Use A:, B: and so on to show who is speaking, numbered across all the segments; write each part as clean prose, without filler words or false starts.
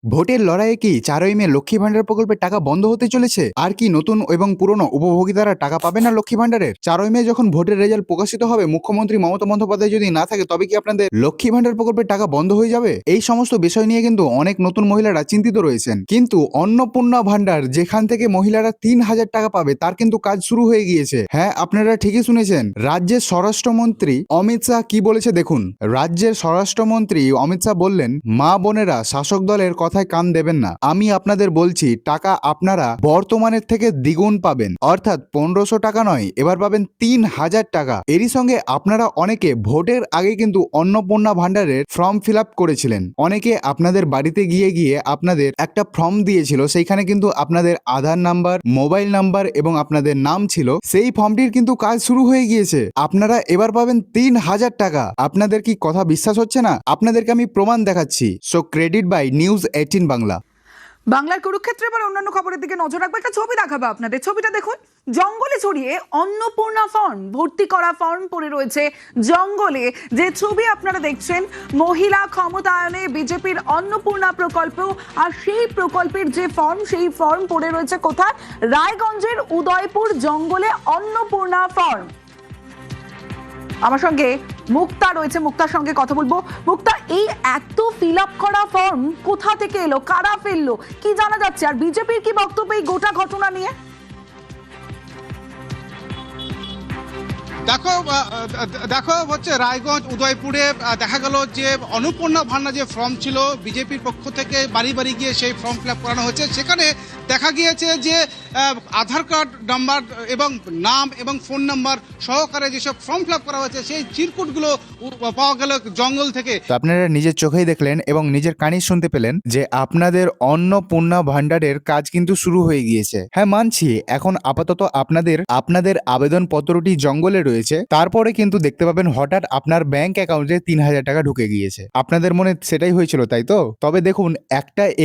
A: ভোটের লড়াইয়ে কি 4ই মে লক্ষ্মী ভান্ডার প্রকল্পের টাকা বন্ধ হতে চলেছে? আর কি নতুন এবং পুরনো উপভোগীতারা টাকা পাবে না লক্ষ্মী ভান্ডারের? 4ই মে যখন ভোটের রেজাল্ট প্রকাশিত হবে, মুখ্যমন্ত্রী মমতা বন্দ্যোপাধ্যায় যদি না থাকে, তবে কি আপনাদের লক্ষ্মী ভান্ডার প্রকল্পের টাকা বন্ধ হয়ে যাবে? এই সমস্ত বিষয় নিয়ে কিন্তু অনেক নতুন মহিলারা চিন্তিত রয়েছেন। কিন্তু অন্নপূর্ণা ভান্ডার, যেখান থেকে মহিলারা 3,000 টাকা পাবে, তার কিন্তু কাজ শুরু হয়ে গিয়েছে। হ্যাঁ, আপনারা ঠিকই শুনেছেন। রাজ্যের স্বরাষ্ট্রমন্ত্রী অমিত শাহ কি বলেছে দেখুন। রাজ্যের স্বরাষ্ট্রমন্ত্রী অমিত শাহ বললেন, মা বোনেরা শাসক দলের কথায় কান দেবেন না। আমি আপনাদের বলছি, টাকা আপনারা বর্তমানের থেকে দ্বিগুণ পাবেন, অর্থাৎ 1500 টাকা নয়, এবার পাবেন 3,000 টাকা। এরই সঙ্গে আপনারা অনেকে ভোটের আগে কিন্তু অন্নপূর্ণা ভান্ডারের ফর্ম ফিল আপ করেছিলেন। অনেকে আপনাদের বাড়িতে গিয়ে গিয়ে আপনাদের একটা ফর্ম দিয়েছিল, সেইখানে কিন্তু আপনাদের আধার নাম্বার, মোবাইল নাম্বার এবং আপনাদের নাম ছিল। সেই ফর্মটির কিন্তু কাজ শুরু হয়ে গিয়েছে। আপনারা এবার পাবেন 3,000 টাকা। আপনাদের কি কথা বিশ্বাস হচ্ছে না? আপনাদেরকে আমি প্রমাণ দেখাচ্ছি। So credit by news 18 Bangla.
B: বাংলার কুরুক্ষেত্রে এবার অন্যান্য খবরের দিকে নজর রাখবো। একটা ছবি দেখাবো আপনাদের। ছবিটা দেখুন, জঙ্গলে ছড়িয়ে অন্নপূর্ণা ফর্ম, ভর্তি করা ফর্ম পড়ে রয়েছে জঙ্গলে। যে ছবি আপনারা দেখছেন, মহিলা ক্ষমতায়নে বিজেপির অন্নপূর্ণা প্রকল্প, আর সেই প্রকল্পের যে ফর্ম, সেই ফর্ম পড়ে রয়েছে কোথায়? রায়গঞ্জের উদয়পুর জঙ্গলে অন্নপূর্ণা ফর্ম। আমার সঙ্গে মুক্তা রয়েছে, মুক্তার সঙ্গে কথা বলবো। মুক্তা, এই এত ফিল আপ করা ফর্ম কোথা থেকে এলো, কারা ফেললো, কি জানা যাচ্ছে? আর বিজেপির কি বক্তব্য এই গোটা ঘটনা নিয়ে?
C: দেখো দেখো হচ্ছে রায়গঞ্জ উদয়পুরে দেখা গেল যে অন্নপূর্ণা ভান্ডার যে ফর্ম ছিল, বিজেপির পক্ষ থেকে বাড়ি বাড়ি গিয়ে সেই ফর্ম ফিল আপ করানো হচ্ছে। সেখানে দেখা গিয়েছে যে আধার কার্ড নাম্বার এবং নাম এবং ফোন নাম্বার সহকারে যেসব ফর্ম ফিল আপ করা হয়েছে, সেই চিরকুটগুলো পাওয়া গেল জঙ্গল থেকে।
A: তো আপনারা নিজের চোখেই দেখলেন এবং নিজের কানেই শুনতে পেলেন যে আপনাদের অন্নপূর্ণা ভান্ডারের কাজ কিন্তু শুরু হয়ে গিয়েছে। হ্যাঁ, মানছি, এখন আপাতত আপনাদের আবেদন পত্রটি জঙ্গলে রয়েছে। তারপরে কিন্তু দেখতে পাবেন হঠাৎ আপনার ব্যাংক অ্যাকাউন্টে 3,000 টাকা ঢুকে গিয়েছে। আপনাদের মনে সেটাই হয়েছিল, তাই তো? তবে দেখুন,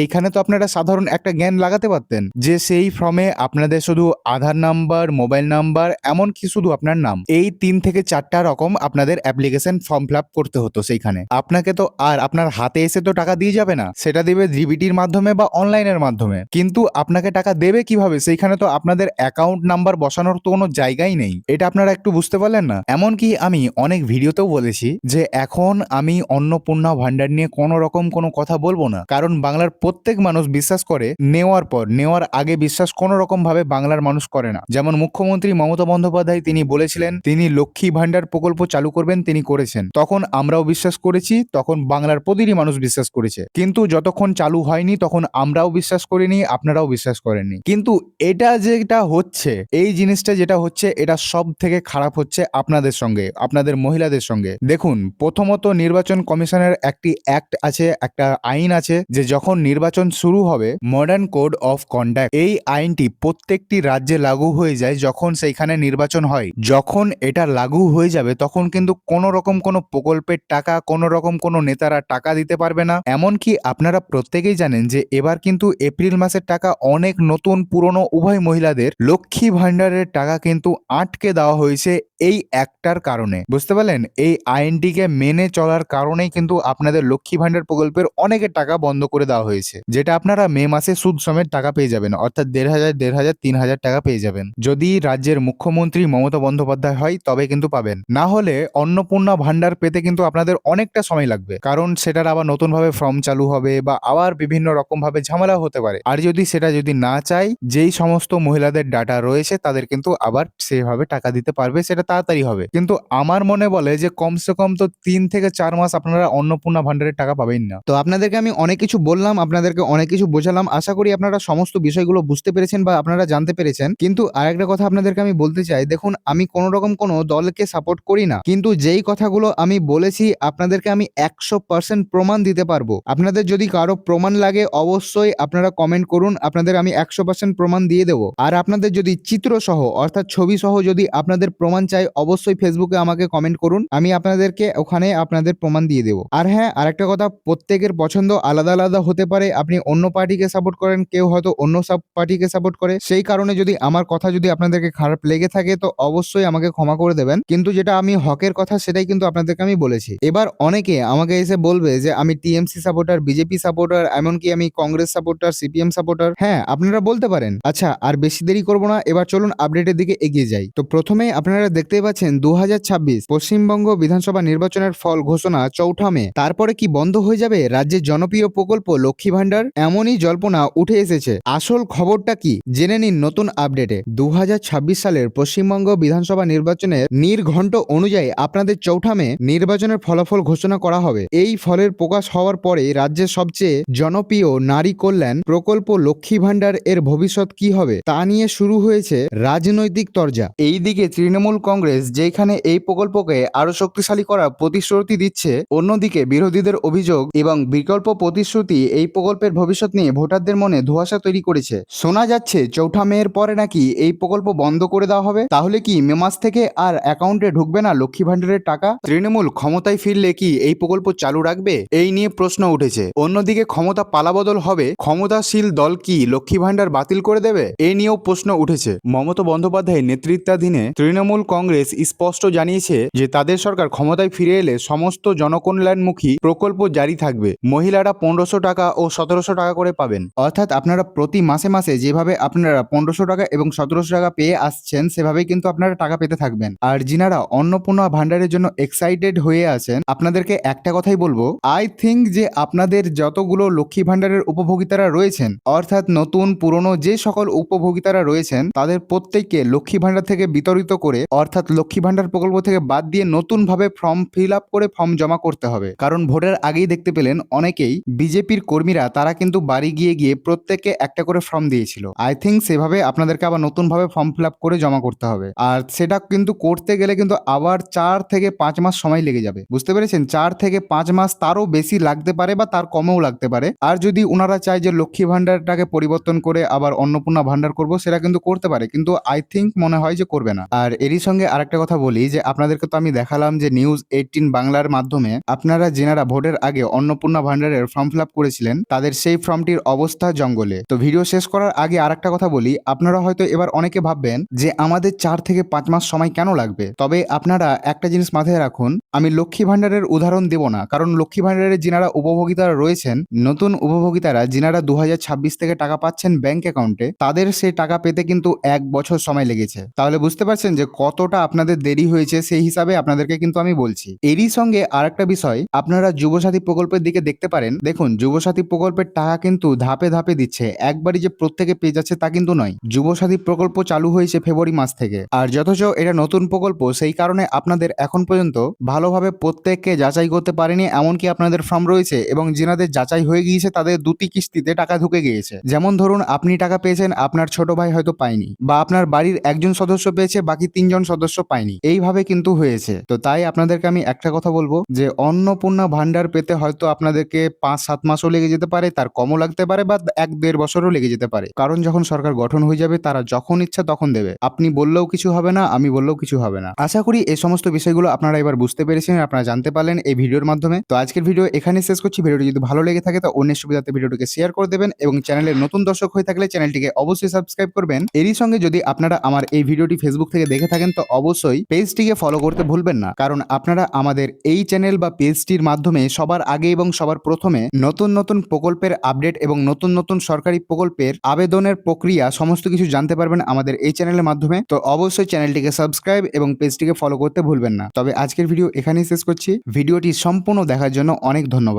A: এইখানে তো আপনারা সাধারণ একটা জ্ঞান লাগাতে পারতেন যে সেই ফর্মে আপনাদের শুধু আধার নাম্বার, মোবাইল নাম্বার, এমনকি শুধু আপনার নাম, এই 3 থেকে 4টা রকম আপনাদের অ্যাপ্লিকেশন ফর্ম ফিল আপ করতে হতো। সেইখানে আপনাকে তো আর আপনার হাতে এসে তো টাকা দিয়ে যাবে না, সেটা দেবে ডিবিটির মাধ্যমে বা অনলাইনের মাধ্যমে। কিন্তু আপনাকে টাকা দেবে কিভাবে? সেইখানে তো আপনাদের অ্যাকাউন্ট নাম্বার বসানোর তো কোনো জায়গাই নেই। এটা আপনারা একটু বুঝতে পারলেন না? এমনকি আমি অনেক ভিডিওতেও বলেছি যে এখন আমি অন্নপূর্ণা ভান্ডার নিয়ে কোনো রকম কোনো কথা বলবো না, কারণ বাংলার প্রত্যেক মানুষ বিশ্বাস করে নেওয়ার আগে বিশ্বাস কোনো রকম ভাবে বাংলার মানুষ করে না। যেমন মুখ্যমন্ত্রী মমতা বন্দ্যোপাধ্যায় তিনি বলেছিলেন তিনি লক্ষ্মী ভান্ডার প্রকল্প চালু করবেন, তিনি করেছেন। তখন আমরাও বিশ্বাস করেছি, তখন বাংলার প্রতিটি মানুষ বিশ্বাস করেছে। কিন্তু যতক্ষণ চালু হয়নি তখন আমরাও বিশ্বাস করিনি, আপনারাও বিশ্বাস করেননি। কিন্তু এটা যেটা হচ্ছে, এই জিনিসটা যেটা হচ্ছে, এটা সব থেকে খারাপ হচ্ছে আপনাদের সঙ্গে, আপনাদের মহিলাদের সঙ্গে। দেখুন, প্রথমত নির্বাচন কমিশনের একটি অ্যাক্ট আছে, একটা আইন আছে, যে যখন নির্বাচন শুরু হবে, মডার্ন কোড অফ কন্ডাক্ট, এই আইনটি প্রত্যেকটি রাজ্যে লাগু হয়ে যায় যখন সেইখানে নির্বাচন হয়। যখন এটা লাগু হয়ে যাবে তখন কিন্তু কোনো রকম কোনো প্রকল্পের টাকা, কোনো রকম কোনো নেতারা টাকা দিতে পারবে না। এমনকি আপনারা প্রত্যেকেই জানেন যে এবার কিন্তু এপ্রিল মাসের টাকা অনেক নতুন পুরনো উভয় মহিলাদের লক্ষ্মী ভান্ডারের টাকা কিন্তু আটকে দেওয়া হয়েছে এই একটার কারণে। বুঝতে পারলেন? এই আইনটিকে মেনে চলার কারণেই কিন্তু আপনাদের লক্ষ্মী ভান্ডার প্রকল্পের অনেকের টাকা বন্ধ করে দেওয়া হয়েছে, যেটা আপনারা মে মাসে সুদ সমেত টাকা পেয়ে যাবেন, অর্থাৎ 1,500, 3,000 টাকা পেয়ে যাবেন। যদি রাজ্যের মুখ্যমন্ত্রী মমতা বন্দ্যোপাধ্যায় হয় তবে কিন্তু পাবেন, না হলে অন্নপূর্ণা ভান্ডার পেতে কিন্তু আপনাদের অনেকটা সময় লাগবে, কারণ সেটার আবার নতুন ভাবে ফর্ম চালু হবে বা আবার বিভিন্ন রকম ভাবে ঝামেলা হতে পারে। আর সেটা যদি না চাই, যেই সমস্ত মহিলাদের ডাটা রয়েছে তাদের কিন্তু আবার সেভাবে টাকা দিতে পারবে, সেটা তাড়াতাড়ি হবে। কিন্তু আমার মনে বলে যে কমসে কম তো 3 থেকে 4 মাস আপনারা অন্নপূর্ণা ভান্ডারের টাকা পাবেন না। তো আপনাদেরকে আমি অনেক কিছু বললাম, আপনাদেরকে অনেক কিছু বোঝালাম। আশা করি আপনারা সমস্ত বিষয়গুলো বুঝতে পেরেছেন বা আপনারা জানতে পেরেছেন। কিন্তু আরেকটা কথা আপনাদেরকে আমি বলতে চাই, দেখুন, আমি কোনো রকম কোনো দলকে সাপোর্ট করি না, কিন্তু যেই কথাগুলো আমি বলেছি আপনাদেরকে আমি 100% প্রমাণ দিতে পারবো। আপনাদের যদি কারো প্রমাণ লাগে অবশ্যই আপনারা কমেন্ট করুন, আপনাদের আমি 100% প্রমাণ দিয়ে দেবো। আর আপনাদের যদি চিত্র সহ, অর্থাৎ ছবি সহ যদি আপনাদের প্রমাণ চাই অবশ্যই ফেসবুকে আমাকে কমেন্ট করুন, আমি আপনাদেরকে ওখানে আপনাদের প্রমাণ দিয়ে দেবো। আর হ্যাঁ, আরেকটা কথা, প্রত্যেকের পছন্দ আলাদা আলাদা হতে পারে। আপনি অন্য পার্টিকে সাপোর্ট করেন, কেউ হয়তো অন্য সব পার্টিকে সাপোর্ট করে, সেই কারণে যদি আমার কথা যদি আপনাদেরকে খারাপ লেগে থাকে তো অবশ্যই আমাকে ক্ষমা করে দেবেন। কিন্তু যেটা আমি হকের কথা সেটাই কিন্তু আপনাদেরকে আমি বলেছি। এবার অনেকে আমাকে এসে বলবে যে আমি টিএমসি সাপোর্টার, বিজেপি সাপোর্টার, এমনকি আমি কংগ্রেস সাপোর্টার, সিপিএম সাপোর্টার। হ্যাঁ, আপনারা বলতে পারেন। আচ্ছা, আর বেশি দেরি করবো না, এবার চলুন আপডেটের দিকে এগিয়ে যাই। তো প্রথমেই আপনারা দেখতেই পাচ্ছেন 2026 পশ্চিমবঙ্গ বিধানসভা নির্বাচনের ফল ঘোষণা 4 মে। তারপরে কি বন্ধ হয়ে যাবে রাজ্যের জনপ্রিয় প্রকল্প লক্ষ্মী ভান্ডার? এমনই জল্পনা উঠে এসেছে। আসল খবরটা কি জেনে নিন নতুন আপডেটে। 2026 সালের পশ্চিমবঙ্গ বিধানসভা নির্বাচনের নির্ঘণ্ট অনুযায়ী আপনাদের 4 মে নির্বাচনের ফলাফল ঘোষণা করা হবে। এই ফলের প্রকাশ হওয়ার পরে রাজ্যের সবচেয়ে জনপ্রিয় নারী কল্যাণ প্রকল্প লক্ষ্মী ভান্ডার এর ভবিষ্যৎ কি হবে তা নিয়ে শুরু হয়েছে রাজনৈতিক তরজা। এইদিকে তৃণমূল কংগ্রেস যেখানে এই প্রকল্পকে আরো শক্তিশালী করার প্রতিশ্রুতি দিচ্ছে, অন্যদিকে বিরোধীদের অভিযোগ এবং বিকল্প প্রতিশ্রুতি এই প্রকল্পের ভবিষ্যৎ নিয়ে ভোটারদের মনে ধোঁয়াশা তৈরি করেছে। শোনা যাচ্ছে 4 মের পরে নাকি এই প্রকল্প বন্ধ করে দেওয়া হবে। তাহলে কি মে মাস থেকে আর অ্যাকাউন্টে ঢুকবে না লক্ষ্মী ভান্ডারের টাকা? তৃণমূল ক্ষমতায় ফিরলে কি এই প্রকল্প চালু রাখবে? এই নিয়ে প্রশ্ন উঠেছে। অন্যদিকে ক্ষমতা পালাবদল হবে, ক্ষমতাশীল দল কি লক্ষ্মী ভান্ডার বাতিল করে দেবে? এ নিয়েও প্রশ্ন উঠেছে। মমতা বন্দ্যোপাধ্যায়ের নেতৃত্বাধীনে তৃণমূল কংগ্রেস স্পষ্ট জানিয়েছে যে তাদের সরকার ক্ষমতায় ফিরে এলে সমস্ত জনকল্যাণমুখী প্রকল্প জারি থাকবে। মহিলারা 1500 টাকা ও 1700 টাকা করে পাবেন। অর্থাৎ আপনারা প্রতি মাসে মাসে যেভাবে আপনারা 1500 টাকা এবং 1700 টাকা পেয়ে আসছেন সেভাবেই কিন্তু আপনারা টাকা পেতে থাকবেন। আর যিনারা অন্নপূর্ণা ভান্ডারের জন্য এক্সাইটেড হয়ে আছেন, আপনাদেরকে একটা কথাই বলবো, আই থিঙ্ক যে আপনাদের যতগুলো লক্ষ্মী ভান্ডারের উপভোগিতারা রয়েছেন, অর্থাৎ নতুন পুরনো যে সকল উপভোগিতারা রয়েছেন তাদের প্রত্যেককে লক্ষ্মী ভান্ডার থেকে বিতরিত করে, অর্থাৎ লক্ষ্মী ভান্ডার প্রকল্প থেকে বাদ দিয়ে নতুন ভাবে ফর্ম ফিল আপ করে ফর্ম জমা করতে হবে। কারণ ভোটের আগেই দেখতে পেলেন অনেকেই বিজেপির কর্মীরা তারা কিন্তু বাড়ি গিয়ে গিয়ে প্রত্যেককে একটা করে ফর্ম দিয়েছিল। আই থিঙ্ক সেভাবে আপনাদেরকে আবার নতুন ভাবে ফর্ম ফিল আপ করে জমা করতে হবে। আর সেটা কিন্তু করতে গেলে কিন্তু আবার 4 থেকে 5 মাস সময় লেগে যাবে। বুঝতে পেরেছেন? 4 থেকে 5 মাস, তারও বেশি লাগতে পারে বা তার কমেও লাগতে পারে। আর যদি ওনারা চায় যে লক্ষ্মী ভান্ডারটাকে পরিবর্তন করে আবার অন্নপূর্ণা ভান্ডার করব, সেটা কিন্তু করতে পারে, কিন্তু আই থিঙ্ক মনে হয় যে করবে না। আর এরই সঙ্গে আরেকটা কথা বলি যে আপনাদেরকে তো আমি দেখালাম যে নিউজ 18 বাংলার মাধ্যমে আপনারা যেনারা ভোটের আগে অন্নপূর্ণা ভান্ডারের ফর্ম ফিল আপ করেছিলেন তাদের সেই ফর্মটির অবস্থা জঙ্গলে। তো ভিডিও শেষ করার আগে আরেকটা কথা বলি, আপনারা হয়তো এবার অনেকে ভাববেন যে আমাদের 4 থেকে 5 মাস সময় কেন লাগবে। তবে আপনারা একটা জিনিস মাথায় রাখুন, আমি লক্ষ্মী ভান্ডারের উদাহরণ দেব না, কারণ লক্ষ্মী ভান্ডারের যিনারা উপভোগিতারা রয়েছেন, নতুন উপভোগিতারা যিনারা 2026 থেকে টাকা পাচ্ছেন ব্যাংক অ্যাকাউন্টে, তাদের সেই টাকা পেতে কিন্তু 1 বছর সময় লেগেছে। তাহলে বুঝতে পারছেন যে কতটা আপনাদের দেরি হয়েছে, সেই হিসাবে আপনাদেরকে কিন্তু আমি বলছি। এরই সঙ্গে আরেকটা বিষয়, আপনারা যুবসাথী প্রকল্পের দিকে দেখতে পারেন। দেখুন, যুবসাথী প্রকল্পের টাকা কিন্তু ধাপে ধাপে দিচ্ছে, একবারই যে প্রত্যেকে পেয়ে যাচ্ছে তা কিন্তু নয়। যুবসাথী প্রকল্প চালু হয়েছে ফেব্রুয়ারি মাস থেকে, আর যথচ এটা নতুন প্রকল্প, সেই কারণে আপনাদের এখন পর্যন্ত ভালোভাবে প্রত্যেককে যাচাই করতে পারেনি। এমনকি আপনাদের ফর্ম রয়েছে এবং যিনাদের যাচাই হয়ে গিয়েছে তাদের 2টি কিস্তিতে টাকা ঢুকে গিয়েছে। যেমন ধরুন, আপনি টাকা পেয়েছেন, আপনার ছোট ভাই হয়তো পায়নি, বা আপনার বাড়ির একজন সদস্য পেয়েছে, বাকি 3 জন সদস্য পায়নি। এইভাবে কিন্তু হয়েছে। তো তাই আপনাদেরকে আমি একটা কথা বলবো যে অন্নপূর্ণা ভান্ডার পেতে হয়তো আপনাদেরকে 5-7 মাসও লেগে যেতে পারে, তার কমও লাগতে পারে, বা 1-1.5 বছরও লেগে যেতে পারে। কারণ যখন সরকার গঠন হয়ে যাবে তারা যখন ইচ্ছা তখন দেবে। আপনি বললেও কিছু হবে না, আমি বললেও কিছু হবে না। আশা করি এই সমস্ত বিষয়গুলো আপনারা এবার বুঝতে পেরেছেন, আপনারা জানতে পারলেন এই ভিডিওর মাধ্যমে। তো আজকের ভিডিও এখানে শেষ করছি। ভিডিওটি যদি ভালো লেগে থাকে তো অন্যের সুবিধাতে ভিডিওটিকে শেয়ার করে দেবেন, এবং চ্যানেলের নতুন দর্শক হয়ে থাকলে চ্যানেলটিকে অবশ্যই সাবস্ক্রাইব করবেন। এরই সঙ্গে যদি আপনারা আমার এই ভিডিওটি ফেসবুক থেকে দেখে থাকেন তো অবশ্যই পেজটিকে ফলো করতে ভুলবেন না, কারণ আপনারা আমাদের এই চ্যানেল বা পেজটির মাধ্যমে সবার আগে এবং সবার প্রথমে নতুন নতুন প্রকল্পের আপডেট এবং নতুন নতুন সরকারি প্রকল্পের আবেদনের প্রক্রিয়া সমস্ত কিছু জানতে পারবেন আমাদের এই চ্যানেলের মাধ্যমে। তো অবশ্যই চ্যানেলটিকে সাবস্ক্রাইব এবং পেজটিকে ফলো করতে ভুলবেন না। তবে আজকের ভিডিও এখানেই শেষ করছি। ভিডিওটি সম্পূর্ণ দেখার জন্য অনেক ধন্যবাদ।